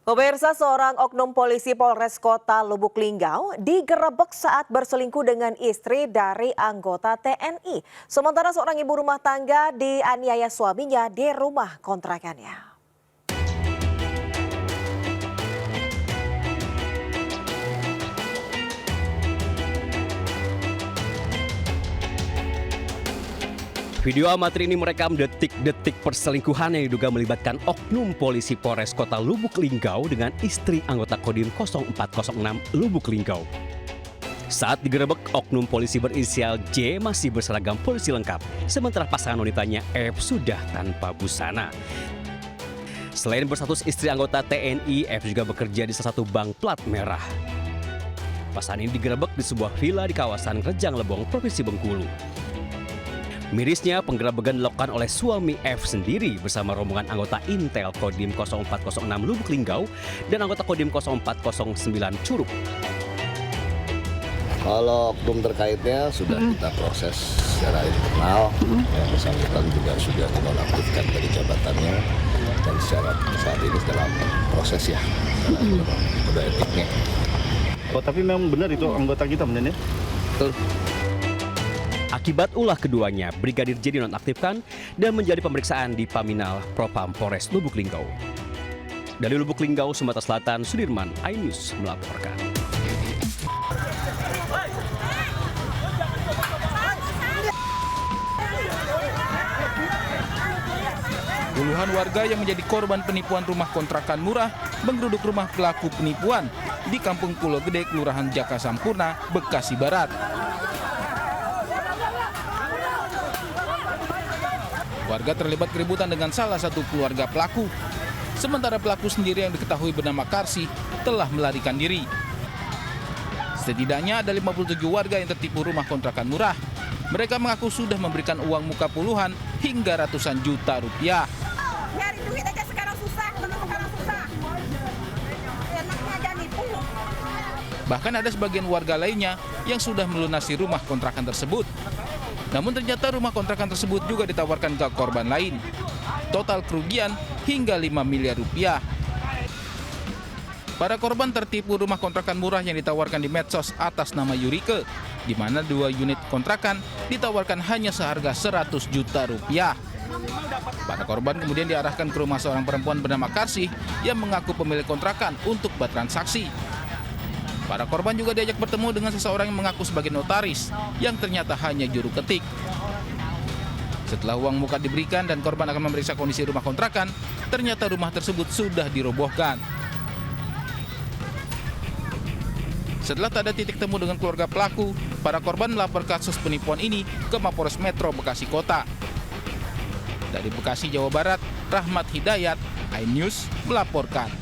Pemirsa, seorang oknum polisi Polres Kota Lubuk Linggau digerebek saat berselingkuh dengan istri dari anggota TNI. Sementara seorang ibu rumah tangga dianiaya suaminya di rumah kontrakannya. Video amatir ini merekam detik-detik perselingkuhan yang diduga melibatkan oknum polisi Polres Kota Lubuk Linggau dengan istri anggota Kodim 0406 Lubuk Linggau. Saat digerebek, oknum polisi berinisial J masih berseragam polisi lengkap, sementara pasangan wanitanya F sudah tanpa busana. Selain berstatus istri anggota TNI, F juga bekerja di salah satu bank plat merah. Pasangan ini digerebek di sebuah villa di kawasan Rejang Lebong, Provinsi Bengkulu. Mirisnya, penggerebekan dilakukan oleh suami F sendiri bersama rombongan anggota Intel Kodim 0406 Lubuk Linggau dan anggota Kodim 0409 Curug. Kalau oknum terkaitnya sudah kita proses secara internal, yang bersangkutan juga sudah dinonaktifkan dari jabatannya dan secara saat ini dalam proses ya, udah etiknya. Oh, tapi memang benar itu anggota kita benar ya? Betul. Akibat ulah keduanya, Brigadir J dinonaktifkan dan menjadi pemeriksaan di Paminal Propam Polres Lubuk Linggau. Dari Lubuk Linggau, Sumatera Selatan, Sudirman, iNews melaporkan. Puluhan warga yang menjadi korban penipuan rumah kontrakan murah menggeruduk rumah pelaku penipuan di Kampung Pulau Gede, Kelurahan Jaka Sampurna, Bekasi Barat. Warga terlibat keributan dengan salah satu keluarga pelaku. Sementara pelaku sendiri yang diketahui bernama Karsi telah melarikan diri. Setidaknya ada 57 warga yang tertipu rumah kontrakan murah. Mereka mengaku sudah memberikan uang muka puluhan hingga ratusan juta rupiah. Nyari duit aja sekarang susah, sekarang susah. Enaknya aja nipu. Bahkan ada sebagian warga lainnya yang sudah melunasi rumah kontrakan tersebut. Namun ternyata rumah kontrakan tersebut juga ditawarkan ke korban lain. Total kerugian hingga 5 miliar rupiah. Para korban tertipu rumah kontrakan murah yang ditawarkan di medsos atas nama Yurike, di mana 2 unit kontrakan ditawarkan hanya seharga 100 juta rupiah. Para korban kemudian diarahkan ke rumah seorang perempuan bernama Karsih yang mengaku pemilik kontrakan untuk bertransaksi. Para korban juga diajak bertemu dengan seseorang yang mengaku sebagai notaris, yang ternyata hanya juru ketik. Setelah uang muka diberikan dan korban akan memeriksa kondisi rumah kontrakan, ternyata rumah tersebut sudah dirobohkan. Setelah tak ada titik temu dengan keluarga pelaku, para korban melapor kasus penipuan ini ke Mapolres Metro Bekasi Kota. Dari Bekasi, Jawa Barat, Rahmat Hidayat, iNews melaporkan.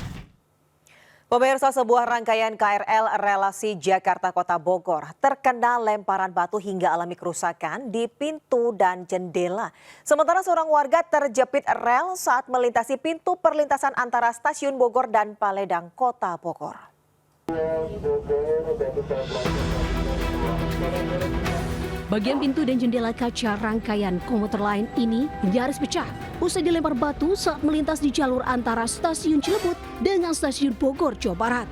Pemirsa, sebuah rangkaian KRL relasi Jakarta Kota Bogor terkena lemparan batu hingga alami kerusakan di pintu dan jendela. Sementara seorang warga terjepit rel saat melintasi pintu perlintasan antara stasiun Bogor dan Paledang, Kota Bogor. Bagian pintu dan jendela kaca rangkaian komuter lain ini nyaris pecah usai dilempar batu saat melintas di jalur antara stasiun Cilebut dengan stasiun Bogor, Jawa Barat.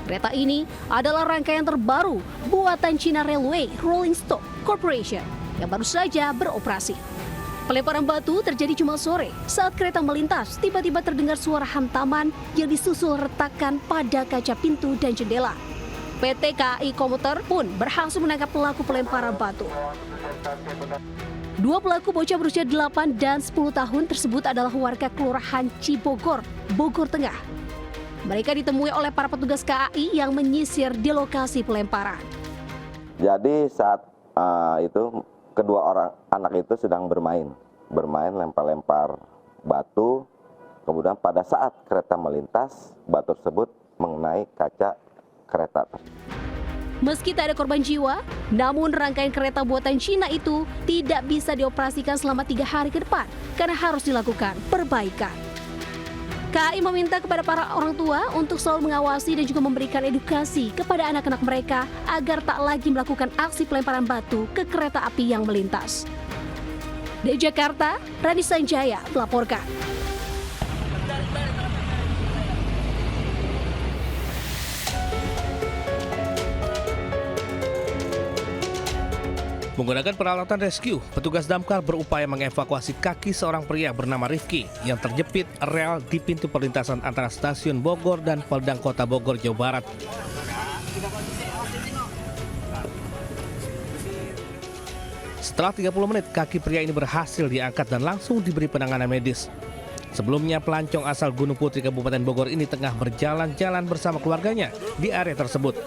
Kereta ini adalah rangkaian terbaru buatan China Railway Rolling Stock Corporation yang baru saja beroperasi. Pelemparan batu terjadi Jumat sore saat kereta melintas, tiba-tiba terdengar suara hantaman yang disusul retakan pada kaca pintu dan jendela. PT KAI Komuter pun berhasil menangkap pelaku pelemparan batu. 2 pelaku bocah berusia 8 dan 10 tahun tersebut adalah warga Kelurahan Cibogor, Bogor Tengah. Mereka ditemui oleh para petugas KAI yang menyisir di lokasi pelemparan. Jadi saat itu kedua orang anak itu sedang bermain lempar-lempar batu. Kemudian pada saat kereta melintas, batu tersebut mengenai kaca kereta. Meski tak ada korban jiwa, namun rangkaian kereta buatan Cina itu tidak bisa dioperasikan selama 3 hari ke depan karena harus dilakukan perbaikan. KAI meminta kepada para orang tua untuk selalu mengawasi dan juga memberikan edukasi kepada anak-anak mereka agar tak lagi melakukan aksi pelemparan batu ke kereta api yang melintas. Dari Jakarta, Rani Sanjaya melaporkan. Menggunakan peralatan rescue, petugas damkar berupaya mengevakuasi kaki seorang pria bernama Rifki yang terjepit rel di pintu perlintasan antara stasiun Bogor dan Peldang Kota Bogor, Jawa Barat. Setelah 30 menit, kaki pria ini berhasil diangkat dan langsung diberi penanganan medis. Sebelumnya, pelancong asal Gunung Putri, Kabupaten Bogor ini tengah berjalan-jalan bersama keluarganya di area tersebut.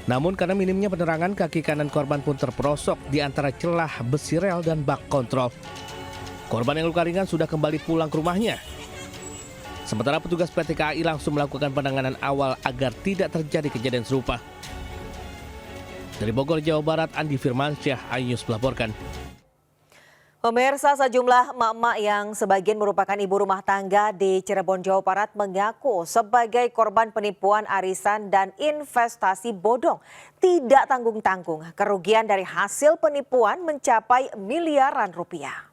Namun karena minimnya penerangan, kaki kanan korban pun terperosok di antara celah besi rel dan bak kontrol. Korban yang luka ringan sudah kembali pulang ke rumahnya. Sementara petugas PT KAI langsung melakukan penanganan awal agar tidak terjadi kejadian serupa. Dari Bogor, Jawa Barat, Andi Firmansyah, iNews melaporkan. Pemirsa, sejumlah emak-emak yang sebagian merupakan ibu rumah tangga di Cirebon, Jawa Barat mengaku sebagai korban penipuan arisan dan investasi bodong. Tidak tanggung-tanggung, kerugian dari hasil penipuan mencapai miliaran rupiah.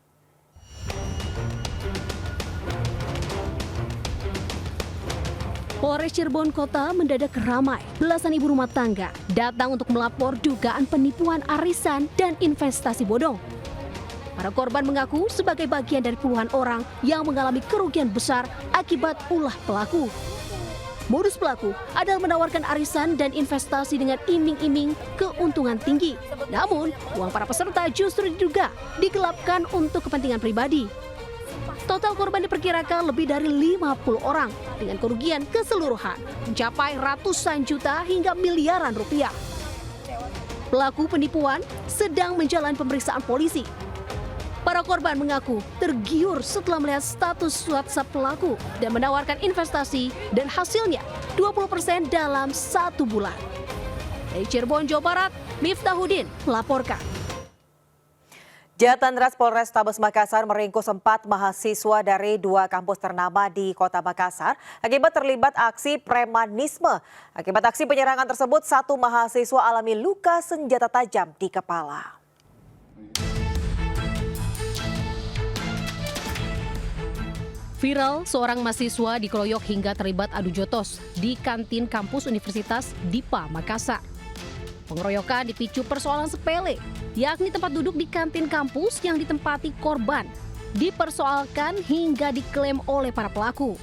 Polres Cirebon Kota mendadak ramai. Belasan ibu rumah tangga datang untuk melapor dugaan penipuan arisan dan investasi bodong. Para korban mengaku sebagai bagian dari puluhan orang yang mengalami kerugian besar akibat ulah pelaku. Modus pelaku adalah menawarkan arisan dan investasi dengan iming-iming keuntungan tinggi. Namun, uang para peserta justru diduga digelapkan untuk kepentingan pribadi. Total korban diperkirakan lebih dari 50 orang dengan kerugian keseluruhan mencapai ratusan juta hingga miliaran rupiah. Pelaku penipuan sedang menjalani pemeriksaan polisi. Para korban mengaku tergiur setelah melihat status WhatsApp pelaku dan menawarkan investasi dan hasilnya 20% dalam 1 bulan. Dari Cirebon, Jawa Barat, Miftahudin melaporkan. Jatandras Polrestabes Makassar meringkus 4 mahasiswa dari 2 kampus ternama di Kota Makassar akibat terlibat aksi premanisme. Akibat aksi penyerangan tersebut, 1 mahasiswa alami luka senjata tajam di kepala. Viral, seorang mahasiswa dikeroyok hingga terlibat adu jotos di kantin kampus Universitas DIPA Makassar. Pengeroyokan dipicu persoalan sepele, yakni tempat duduk di kantin kampus yang ditempati korban, dipersoalkan hingga diklaim oleh para pelaku.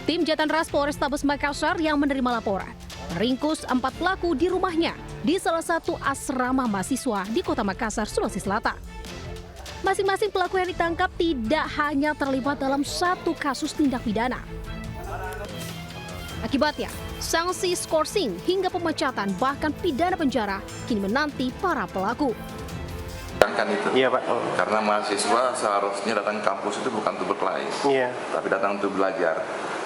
Tim Jatandras Polrestabes Makassar yang menerima laporan meringkus 4 pelaku di rumahnya di salah satu asrama mahasiswa di Kota Makassar, Sulawesi Selatan. Masing-masing pelaku yang ditangkap tidak hanya terlibat dalam 1 kasus tindak pidana. Akibatnya, sanksi skorsing hingga pemecatan bahkan pidana penjara kini menanti para pelaku. Kan itu. Iya, Pak. Karena mahasiswa seharusnya datang ke kampus itu bukan untuk berkelahi, tapi datang untuk belajar.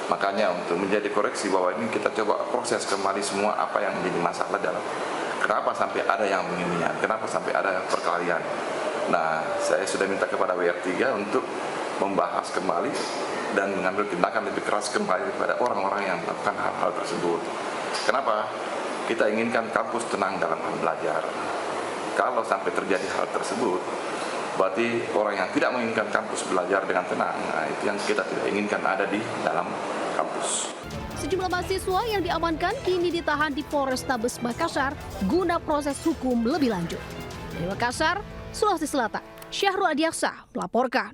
Makanya untuk menjadi koreksi bahwa ini kita coba proses kembali semua apa yang menjadi masalah dalam. Kenapa sampai ada yang beginian? Kenapa sampai ada perkelahian? Nah, saya sudah minta kepada WR3 untuk membahas kembali dan mengambil tindakan lebih keras kembali kepada orang-orang yang melakukan hal-hal tersebut. Kenapa? Kita inginkan kampus tenang dalam hal belajar. Kalau sampai terjadi hal tersebut, berarti orang yang tidak menginginkan kampus belajar dengan tenang, nah itu yang kita tidak inginkan ada di dalam kampus. Sejumlah mahasiswa yang diamankan kini ditahan di Polrestabes Makassar guna proses hukum lebih lanjut. Dari Makassar, Sulawesi Selatan, Syahrul Adiaksa melaporkan.